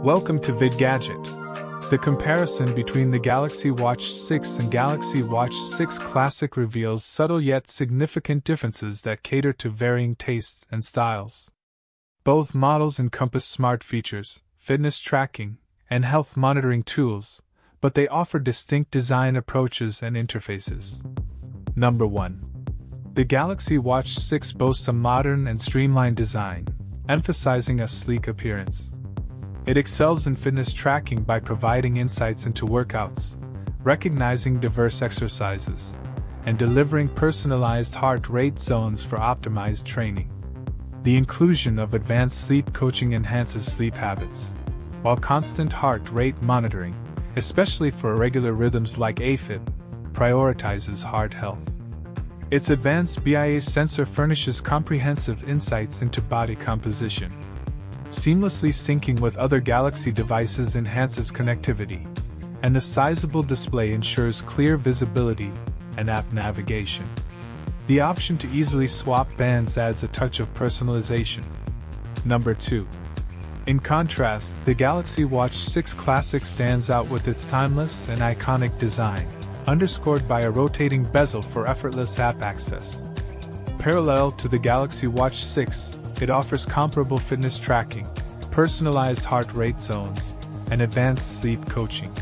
Welcome to Vid Gadget. The comparison between the Galaxy Watch 6 and Galaxy Watch 6 Classic reveals subtle yet significant differences that cater to varying tastes and styles. Both models encompass smart features, fitness tracking, and health monitoring tools, but they offer distinct design approaches and interfaces. Number 1. The Galaxy Watch 6 boasts a modern and streamlined design, emphasizing a sleek appearance. It excels in fitness tracking by providing insights into workouts, recognizing diverse exercises, and delivering personalized heart rate zones for optimized training. The inclusion of advanced sleep coaching enhances sleep habits, while constant heart rate monitoring, especially for irregular rhythms like AFib, prioritizes heart health. Its advanced BIA sensor furnishes comprehensive insights into body composition. Seamlessly syncing with other Galaxy devices enhances connectivity, and the sizable display ensures clear visibility and app navigation. The option to easily swap bands adds a touch of personalization. Number 2. In contrast, the Galaxy Watch 6 Classic stands out with its timeless and iconic design, underscored by a rotating bezel for effortless app access. Parallel to the Galaxy Watch 6, it offers comparable fitness tracking, personalized heart rate zones, and advanced sleep coaching.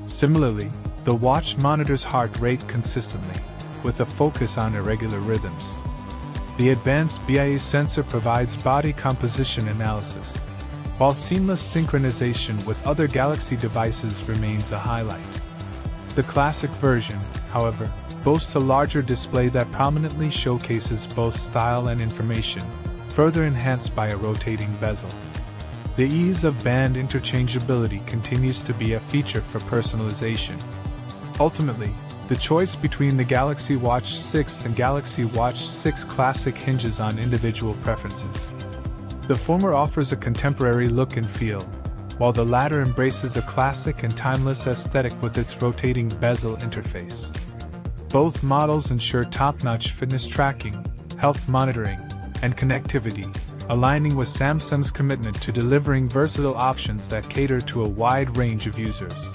Similarly, the watch monitors heart rate consistently, with a focus on irregular rhythms. The advanced BIA sensor provides body composition analysis, while seamless synchronization with other Galaxy devices remains a highlight. The classic version, however, boasts a larger display that prominently showcases both style and information, further enhanced by a rotating bezel. The ease of band interchangeability continues to be a feature for personalization. Ultimately, the choice between the Galaxy Watch 6 and Galaxy Watch 6 Classic hinges on individual preferences. The former offers a contemporary look and feel, while the latter embraces a classic and timeless aesthetic with its rotating bezel interface. Both models ensure top-notch fitness tracking, health monitoring, and connectivity, aligning with Samsung's commitment to delivering versatile options that cater to a wide range of users.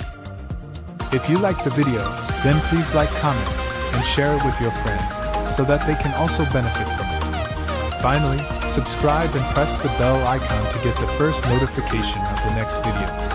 If you liked the video, then please like, comment, and share it with your friends, so that they can also benefit from it. Finally, subscribe and press the bell icon to get the first notification of the next video.